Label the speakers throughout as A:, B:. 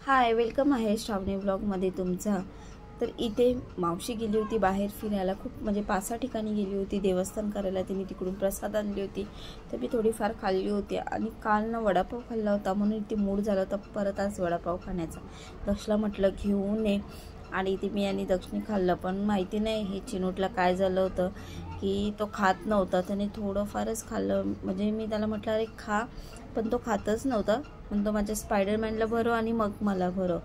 A: हाय, welcome आहे श्रावणी ब्लॉगमध्ये तुमचा। तर इथे मावशी गेली होती बाहेर फिरायला, खूप म्हणजे 5-6 ठिकाणी गेली होती देवस्थान करायला। तिने तिकडून प्रसाद आणली होती, तर मी थोडीफार खाल्ली होती। आणि काल ना वडापाव खाल्ला होता म्हणून ती मूड झाला होता परत आज वडापाव खाण्याचा। दक्षला म्हटलं घेऊन ये, आणि ती मी आणि दक्षने खाल्लं। पण माहिती नाही हे चिनूटला काय झालं होतं की तो खात नव्हता। त्याने थोडंफारच खाल्लं, म्हणजे मी त्याला म्हटलं अरे खा, पण तो खातच नव्हता। म्हणतो माझ्या स्पायडरमॅनला भरो आणि मग मला भरो।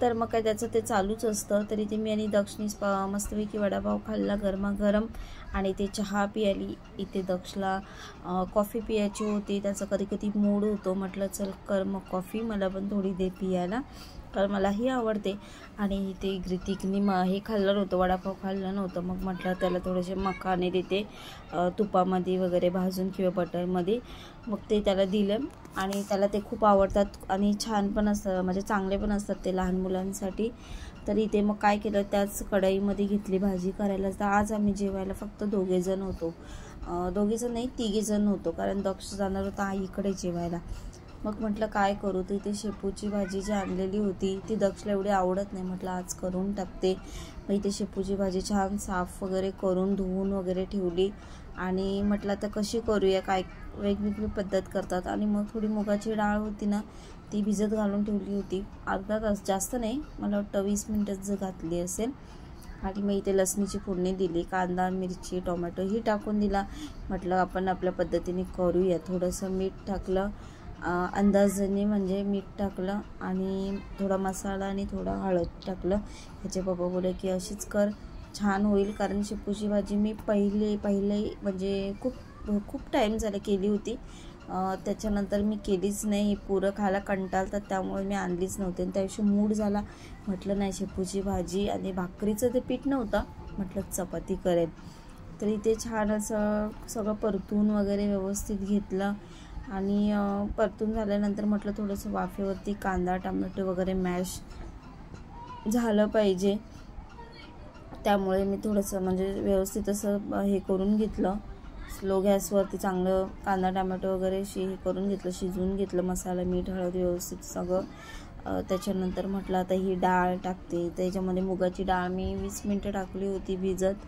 A: तर मग काय त्याचं ते चालूच असतं। तरी ते मी आणि दक्षनी मस्तपैकी वडापाव खाल्ला गरमागरम, आणि ते चहा पियाली। इथे दक्षला कॉफी पियायची होती, त्याचा कधी कधी मूड होतो। म्हटलं चल कर मग कॉफी, मला पण थोडी दे पियाला, कारण मलाही आवडते। आणि इथे ग्रितिकनी हे खाल्लं नव्हतं, वडापाव खाल्लं नव्हतं। मग म्हटलं त्याला थोडेसे मखाने देते तुपामध्ये वगैरे भाजून किंवा बटरमध्ये, मग ते त्याला दिलं। आणि त्याला ते खूप आवडतात आणि छान पण असतात, म्हणजे चांगले पण असतात ते लहान मुलांसाठी। तर इथे मग काय केलं, त्याच कढईमध्ये घेतली भाजी करायला। तर आज आम्ही जेवायला फक्त दोघेजण होतो, दोघेजण नाही 3 जण होतो, कारण दक्ष जाणार होता आईकडे जेवायला। मग म्हटलं काय करू, तर इथे शेपूची भाजी जी आणलेली होती ती दक्षला एवढी आवडत नाही, म्हटलं आज करून टाकते। मग इथे शेपूची भाजी छान साफ वगैरे करून धुवून वगैरे ठेवली। आणि म्हटलं आता कशी करूया, काय वेगवेगळी पद्धत करतात। आणि मग थोडी मुगाची डाळ होती ना, ती भिजत घालून ठेवली होती अर्धा तास, जास्त नाही, मला वाटतं 20 मिनिटच घातली असेल। आणि मग इथे लसणीची फोडणी दिली, कांदा मिरची टोमॅटो ही टाकून दिला। म्हटलं आपण आपल्या पद्धतीने करूया। थोडंसं मीठ टाकलं अंदाजाने, म्हणजे मीठ टाकलं आणि थोडा मसाला आणि थोडा हळद टाकलं। ह्याचे पप्पा बोलले की अशीच कर, छान होईल। कारण शेपूची भाजी मी पहिले म्हणजे खूप टाईम झाला केली होती, त्याच्यानंतर मी केलीच नाही। पुरं खायला कंटाळतात त्यामुळे मी आणलीच नव्हती। आणि त्याविषयी मूड झाला, म्हटलं नाही शेपूची भाजी, आणि भाकरीचं ते पीठ नव्हतं, म्हटलं चपाती करेल। तर इथे छान असं सगळं परतून वगैरे व्यवस्थित घेतलं। आणि परतून झाल्यानंतर म्हटलं थोडंसं वाफेवरती कांदा टोमॅटो वगैरे मॅश झालं पाहिजे, त्यामुळे मी थोडंसं म्हणजे व्यवस्थित असं हे करून घेतलं। स्लो गॅसवरती चांगलं कांदा टोमॅटो वगैरे हे करून घेतलं, शिजवून घेतलं, मसाला मीठ हळद व्यवस्थित सगळं। त्याच्यानंतर म्हटलं आता ही डाळ टाकते। त्याच्यामध्ये मुगाची डाळ मी 20 मिनिटं टाकली होती भिजत।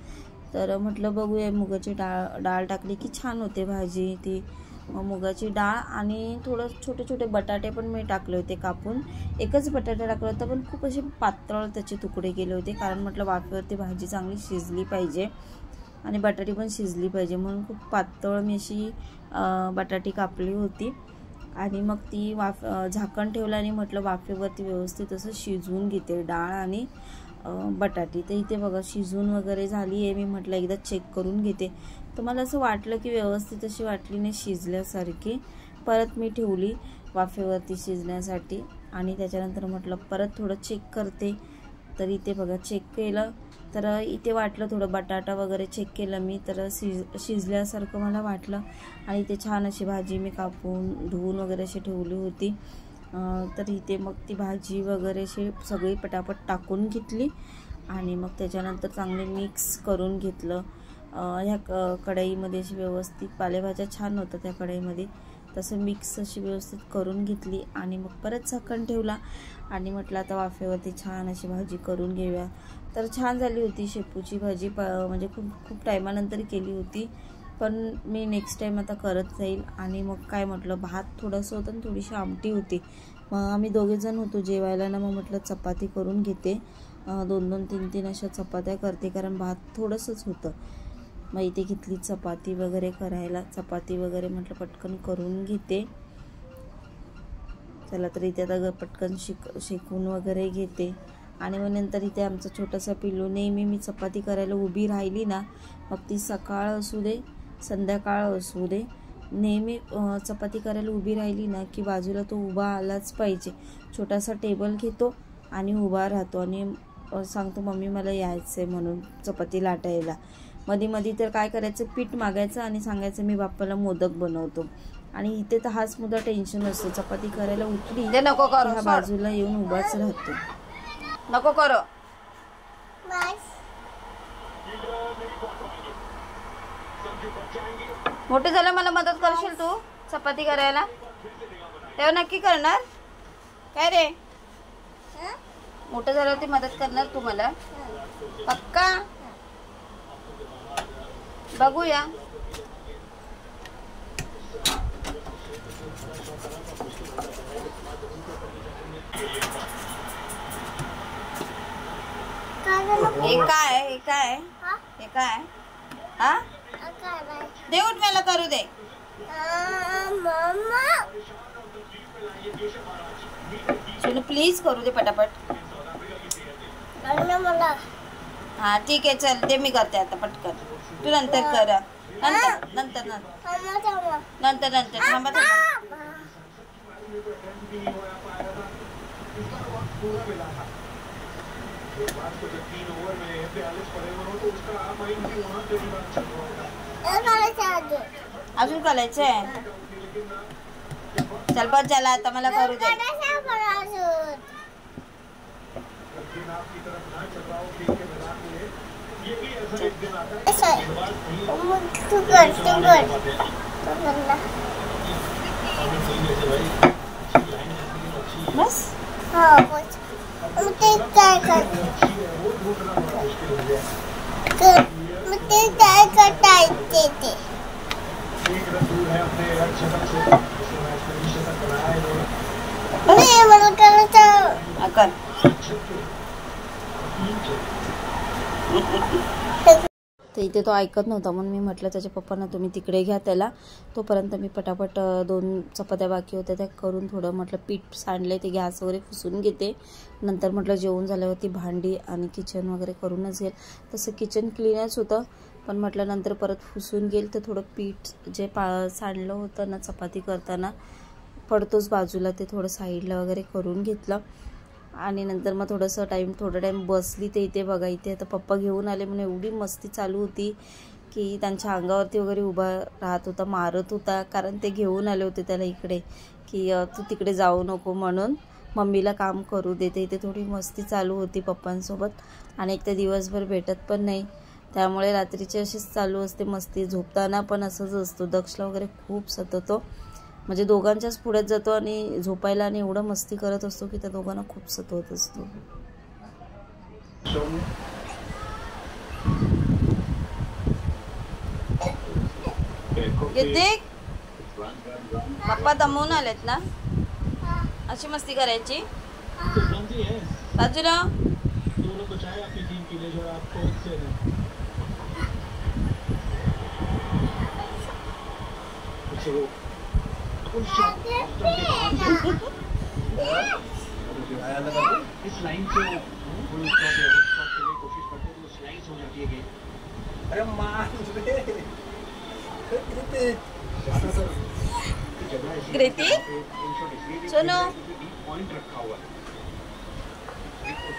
A: तर म्हटलं बघूया, मुगाची डाळ टाकली की छान होते भाजी ती। मग मुगाची डाळ आणि थोडं छोटे छोटे बटाटे पण मी टाकले होते कापून। एकच बटाटा टाकला होता, पण खूप असे पातळ त्याचे तुकडे केले होते, कारण म्हटलं वाफेवरती भाजी चांगली शिजली पाहिजे आणि बटाटी पण शिजली पाहिजे, म्हणून खूप पातळ मी अशी बटाटी कापली होती। आणि मग ती झाकण ठेवलं आणि म्हटलं वाफेवरती व्यवस्थित असं शिजवून घेते डाळ आणि बटाटी। तर इथे बघा शिजून वगैरे झाली आहे। मी म्हटलं एकदा चेक करून घेते, तर मला असं वाटलं की व्यवस्थित अशी वाटली नाही शिजल्यासारखी, परत मी ठेवली वाफेवरती शिजण्यासाठी। आणि त्याच्यानंतर म्हटलं परत थोडं चेक करते, तर इथे बघा चेक केलं, तर इथे वाटलं थोडं बटाटा वगैरे चेक केलं मी, तर शिजल्यासारखं मला वाटलं। आणि इथे छान अशी भाजी मी कापून धुवून वगैरे अशी ठेवली होती। तर इथे मग ती भाजी वगैरे अशी सगळी पटापट टाकून घेतली, आणि मग त्याच्यानंतर चांगले मिक्स करून घेतलं ह्या कढईमध्ये। अशी व्यवस्थित पालेभाज्या छान होतं त्या कढईमध्ये, तसं मिक्स अशी व्यवस्थित करून घेतली। आणि मग परत झाकण ठेवला आणि म्हटलं आता वाफेवरती छान अशी भाजी करून घेऊया। तर छान झाली होती शेपूची भाजी, म्हणजे खूप टायमानंतर केली होती, पण मी नेक्स्ट टाईम आता करत जाईल। आणि मग काय म्हटलं भात थोडंसं होतं आणि थोडीशी आमटी होती। मग आम्ही दोघेजण होतो जेवायला ना, मग म्हटलं चपाती करून घेते, 2-2 3-3 अशा चपात्या करते, कारण भात थोडंसंच होतं। मग इथे घेतली चपाती वगैरे करायला, चपाती वगैरे म्हटलं पटकन करून घेते। चला तर इथे आता पटकन शेकून वगैरे घेते। आणि मग नंतर इथे आमचा छोटासा पिल्लू, नेहमी मी चपाती करायला उभी राहिली ना, मग ती सकाळ असू दे संध्याकाळ असू दे, नेहमी चपाती करायला उभी राहिली ना की बाजूला तो उभा आलाच पाहिजे। छोटासा टेबल घेतो आणि उभा राहतो आणि सांगतो मम्मी मला यायचं आहे म्हणून चपाती लाटायला। मध्ये तर काय करायचं, पीठ मागायचं आणि सांगायचं मी बाप्पाला मोदक बनवतो। आणि इथे तर हाच मुद्दा टेन्शन असतो, चपाती करायला उठली
B: नको करू,
A: ह्या बाजूला येऊन उभाच राहतो,
B: नको करो। मोठे झालं मला मदत करशील तू चपाती करायला, तेव्हा नक्की करणार काय रे? मोठं झाल्यावरती मदत करणार तू मला? पक्का? बघूया. हे काय? हा? दे उठ, मला करू दे. सोनू प्लीज करू दे पटापट. हा ठीक आहे, चल ते मी करते आता पटकन. तू नंतर कर. नंतर थांबा. अजून करायचंय? चल बस झाला आता, मला करू दे. बस
A: तर इथे तो ऐकत नव्हता, म्हणून मी म्हटलं त्याच्या पप्पांना तुम्ही तिकडे घ्या त्याला. तोपर्यंत मी पटापट 2 चपात्या बाकी होत्या त्या करून थोडं म्हटलं पीठ सांडले ते गॅस वगैरे पुसून घेते. नंतर म्हटलं जेवण झाल्यावरती भांडी आणि किचन वगैरे करूनच घेईल. तसं किचन क्लीनच होतं, पण म्हटलं नंतर परत पुसून घेईल. तर थोडं पीठ जे सांडलं होतं ना चपाती करताना पडतोच बाजूला, ते थोडं साईडला वगैरे करून घेतलं. आणि नंतर मग थोडा टाईम बसली. ते इथे बघा, इथे आता पप्पा घेऊन आले म्हणून एवढी मस्ती चालू होती की त्यांच्या अंगावरती वगैरे उभा राहत होता, मारत होता. कारण ते घेऊन आले होते त्याला इकडे की तू तिकडे जाऊ नको म्हणून, मम्मीला काम करू देते. इथे थोडी मस्ती चालू होती पप्पांसोबत. आणि एक तर दिवसभर भेटत पण नाही, त्यामुळे रात्रीची अशीच चालू असते मस्ती. झोपताना पण असंच असतो. दक्षला वगैरे खूप सततो, म्हणजे दोघांच्याच पुढ्यात जातो आणि झोपायला आणि एवढं मस्ती करत असतो की त्या दोघांना खूप सतवत असतो.
B: पप्पा दमवून आलेत ना, अशी मस्ती करायची बाजूला.
C: इस लाइन से फुल स्टॉप है, स्टॉप के लिए कोशिश करते हैं तो स्लाइस हो जाती है गेम. अरे मार
B: कृति सुनो,
C: पॉइंट रखा हुआ है,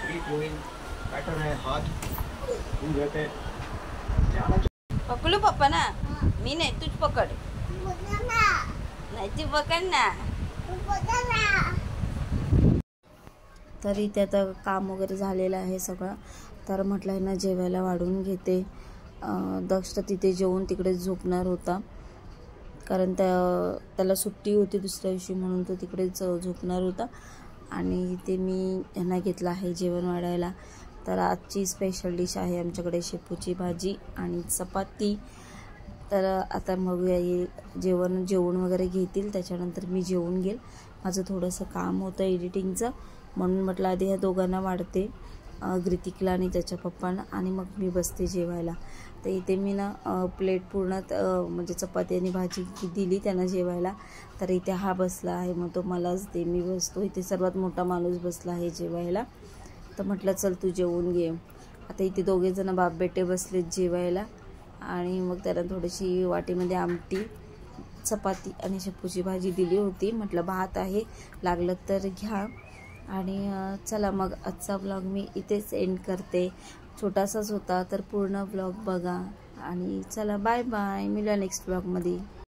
C: फ्री थ्रोइंग पैटर्न है, हाथ घूम रहते हैं.
B: पकडू पप्पा ना, मी नाही, तूच पकड. नाही ती पकड ना.
A: तरी ते आता काम वगैरे झालेलं आहे सगळं. तर म्हटलं आहे ना जेवायला वाढून घेते. दक्ष तिथे जेवून तिकडे झोपणार होता, कारण त्याला सुट्टी होती दुसऱ्या दिवशी, म्हणून तो तिकडेच झोपणार होता. आणि ते मी यांना घेतलं आहे जेवण वाढायला. तर आजची स्पेशल डिश आहे आमच्याकडे शेपूची भाजी आणि चपाती. तर आता मग जेवण वगैरे घेतील, त्याच्यानंतर मी जेवून घेईल. माझं थोडंसं काम होतं एडिटिंगचं, म्हणून म्हटलं आधी ह्या दोघांना वाढते, ग्रितिकला आणि त्याच्या पप्पांना, आणि मग मी बसते जेवायला. तर इथे मी ना प्लेट पूर्ण म्हणजे चपाती आणि भाजी दिली त्यांना जेवायला. तर इथे हा बसला आहे, मग तो मलाच दे, मी बसतो. इथे सर्वात मोठा माणूस बसला आहे जेवायला. तर म्हटलं चल तू जेवून घे. आता इथे दोघेजण बाप बेटे बसलेत जेवायला. आणि मग त्याला थोडीशी वाटीमध्ये आमटी, चपाती आणि शेपूची भाजी दिली होती. म्हटलं भात आहे, लागलं तर घ्या. आणि चला मग आजचा ब्लॉग मी इथेच एंड करते. छोटासाच होता, तर पूर्ण ब्लॉग बघा. आणि चला बाय बाय, मिळूया नेक्स्ट ब्लॉगमध्ये.